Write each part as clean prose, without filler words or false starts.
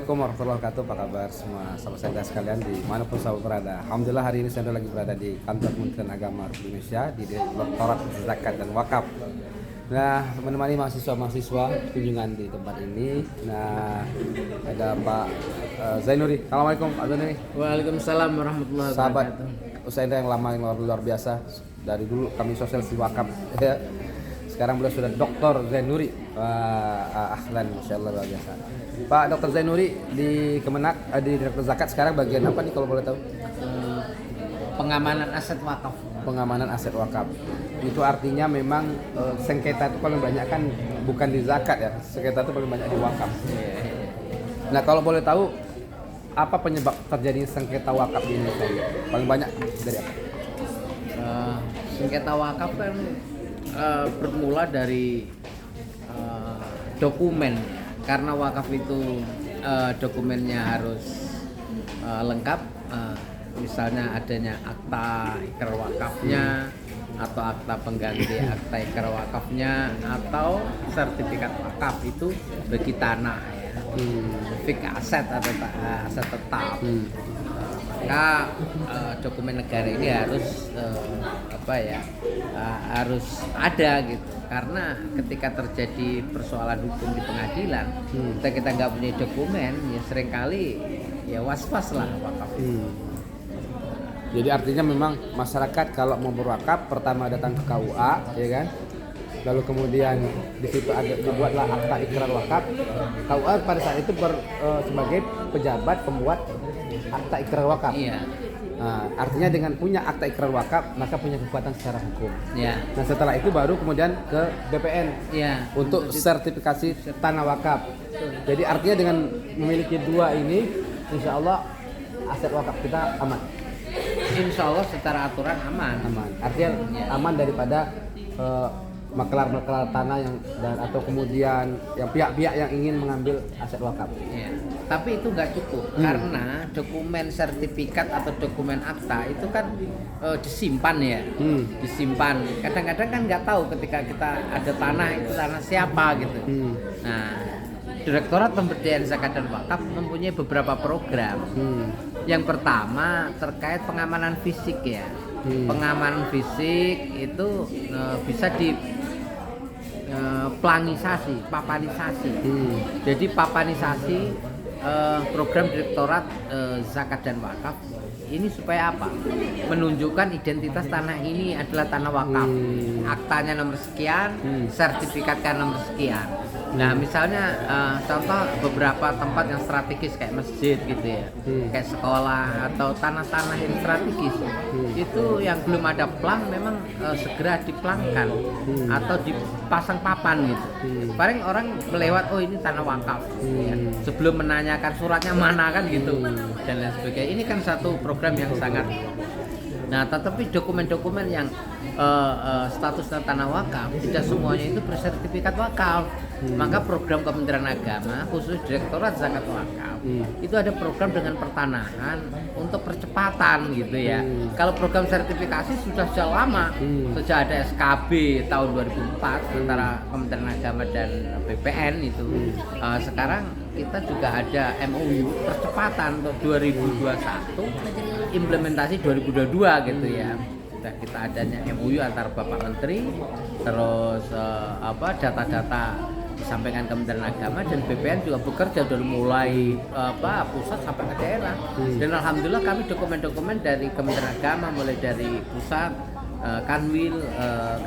Assalamualaikum warahmatullahi wabarakatuh. Apa kabar semua sahabat saya sekalian di manapun sahabat berada. Alhamdulillah hari ini saya lagi berada di kantor Kementerian Agama Republik Indonesia di Direktorat Zakat dan Wakaf. Nah, menemani mahasiswa-mahasiswa kunjungan di tempat ini. Nah, ada Pak Zainuri. Assalamualaikum Pak Zainuri. Waalaikumsalam warahmatullahi Sahabat wabarakatuh. usaha yang lama, yang luar biasa. Dari dulu kami sosialisasi wakaf. Ya. Sekarang beliau sudah Dr. Zainuri. Wah, ahlan, masya Allah luar biasa. Pak Dr. Zainuri di Kemenak, di Direktur Zakat sekarang bagian apa nih kalau boleh tahu? Pengamanan aset wakaf. Pengamanan aset wakaf. Itu artinya memang sengketa itu paling banyak kan bukan di zakat ya, sengketa itu paling banyak di wakaf. Nah kalau boleh tahu apa penyebab terjadi sengketa wakaf di Indonesia? Paling banyak dari apa? Sengketa wakaf kan bermula dari dokumen, karena wakaf itu dokumennya harus lengkap, misalnya adanya akta ikrar wakafnya atau akta pengganti akta ikrar wakafnya atau sertifikat wakaf itu bagi tanah ya, fik aset atau aset tetap. Maka dokumen negara ini harus harus ada gitu, karena ketika terjadi persoalan hukum di pengadilan, kita nggak punya dokumen ya seringkali ya was-was lah wakaf. Jadi artinya memang masyarakat kalau mau berwakaf pertama datang ke KUA, ya kan? Lalu kemudian di situ dibuatlah akta ikrar wakaf. KUA pada saat itu sebagai pejabat pembuat akta ikrar wakaf. Iya. Nah, artinya dengan punya akta ikrar wakaf maka punya kekuatan secara hukum. Ya. Nah setelah itu baru kemudian ke BPN untuk sertifikasi tanah wakaf. Jadi artinya dengan memiliki dua ini, insya Allah aset wakaf kita aman. Insya Allah secara aturan aman. Artinya aman daripada makelar-makelar tanah yang atau kemudian yang pihak-pihak yang ingin mengambil aset wakaf. Ya. Tapi itu nggak cukup, karena dokumen sertifikat atau dokumen akta itu kan disimpan ya, disimpan. Kadang-kadang kan nggak tahu ketika kita ada tanah itu tanah siapa gitu. Nah, Direktorat Pemberdayaan Zakat dan Wakaf mempunyai beberapa program. Yang pertama terkait pengamanan fisik ya. Pengamanan fisik itu bisa di plangisasi, papanisasi. Jadi papanisasi program Direktorat Zakat dan Wakaf ini supaya apa? Menunjukkan identitas tanah ini adalah tanah wakaf. Aktanya nomor sekian, sertifikatnya nomor sekian. Nah, misalnya contoh beberapa tempat yang strategis kayak masjid gitu ya, kayak sekolah atau tanah-tanah yang strategis, itu yang belum ada plang memang segera diplangkan atau dipasang papan gitu. Paling orang melewat, oh ini tanah wakaf, ya. Sebelum menanyakan suratnya mana kan gitu dan lain sebagainya. Ini kan satu program yang sangat. Nah, tetapi dokumen-dokumen yang statusnya tanah wakaf tidak semuanya itu bersertifikat wakaf. Maka program Kementerian Agama khusus Direktorat Zakat Wakaf itu ada program dengan pertanahan untuk percepatan gitu ya. Kalau program sertifikasi sudah sejak lama, sejak ada SKB tahun 2004 antara Kementerian Agama dan BPN itu. Sekarang kita juga ada MOU percepatan untuk 2021 implementasi 2022 gitu ya. Kita adanya MOU antara Bapak Menteri, terus data-data disampaikan Kementerian Agama dan BPN juga bekerja dari mulai pusat sampai ke daerah. Dan alhamdulillah kami dokumen-dokumen dari Kementerian Agama mulai dari pusat, Kanwil,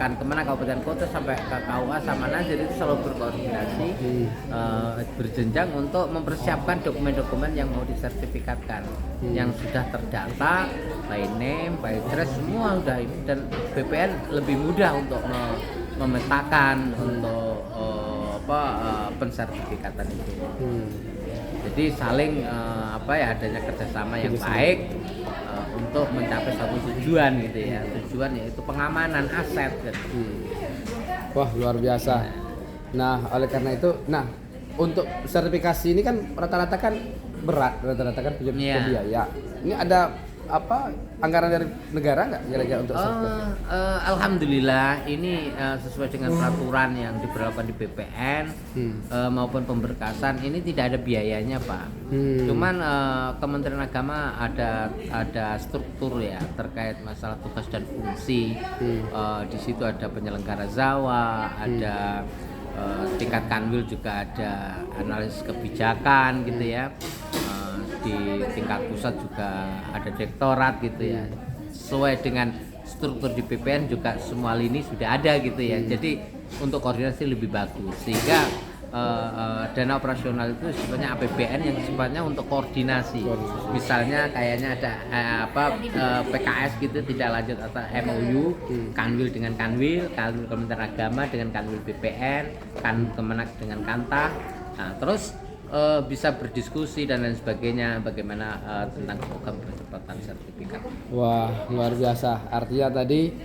Kemenak Kabupaten Kota sampai ke KUA sama Nazir itu selalu berkoordinasi berjenjang untuk mempersiapkan dokumen-dokumen yang mau disertifikatkan, yang sudah terdata, by name, by address, semua sudah ini, dan BPN lebih mudah untuk memetakan untuk pensertifikatan itu. Jadi saling adanya kerjasama yang baik untuk mencapai satu tujuan gitu ya. Tujuan yaitu pengamanan aset gitu. Wah, luar biasa. Nah, oleh karena itu, untuk sertifikasi ini kan rata-rata kan berat, rata-rata kan punya biaya. Ini ada apa anggaran dari negara nggak kira-kira untuk software? Alhamdulillah ini sesuai dengan peraturan yang diberlakukan di BPN maupun pemberkasan ini tidak ada biayanya Pak. Cuman Kementerian Agama ada struktur ya terkait masalah tugas dan fungsi. Di situ ada penyelenggara zawa, ada tingkat kanwil juga ada analisis kebijakan gitu ya. Di tingkat pusat juga ada direktorat gitu ya, sesuai dengan struktur di BPN juga semua lini sudah ada gitu ya. Jadi untuk koordinasi lebih bagus sehingga dana operasional itu sifatnya APBN yang sifatnya untuk koordinasi. Misalnya kayaknya ada PKS gitu tidak lanjut atau MOU kanwil dengan kanwil Kementerian Agama dengan kanwil BPN, Kemenak dengan Kanta. Nah, terus bisa berdiskusi dan lain sebagainya bagaimana tentang program percepatan sertifikat. Wah, luar biasa. Artinya tadi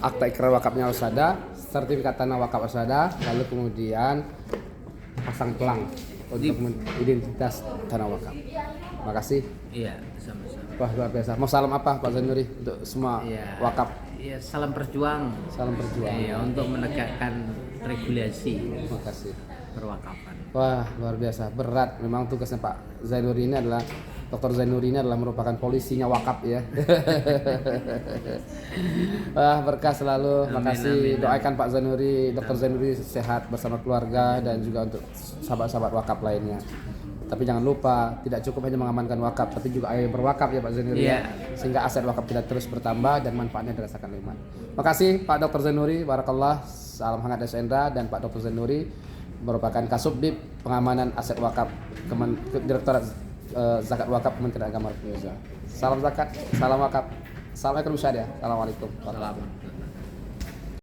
akta ikrar wakafnya harus ada, sertifikat tanah wakaf harus ada, lalu kemudian pasang pelang untuk identitas tanah wakaf. Makasih. Iya, sama-sama. Wah, luar biasa. Mau salam apa Pak Zainuri untuk semua wakaf? Iya, salam berjuang. Salam berjuang. Iya, untuk menegakkan regulasi. Makasih. Perwakafan. Wah, luar biasa. Berat memang tugasnya Pak Zainuri ini adalah Dr. Zainuri ini adalah merupakan polisinya wakaf ya. Wah, berkah selalu. Makasih. Doakan Pak Zainuri, Dr. Zainuri sehat bersama keluarga dan juga untuk sahabat-sahabat wakaf lainnya. Tapi jangan lupa, tidak cukup hanya mengamankan wakaf, tapi juga ayo berwakaf ya Pak Zainuri ya. Sehingga aset wakaf kita terus bertambah dan manfaatnya dirasakan oleh umat. Makasih Pak Dr. Zainuri, barakallah. Salam hangat dari Sendra dan Pak Dr. Zainuri merupakan Kasubdit Pengamanan Aset Wakaf Direktorat Zakat Wakaf Kementerian Agama Republik Indonesia. Salam zakat, salam wakaf. Assalamualaikum warahmatullahi wabarakatuh.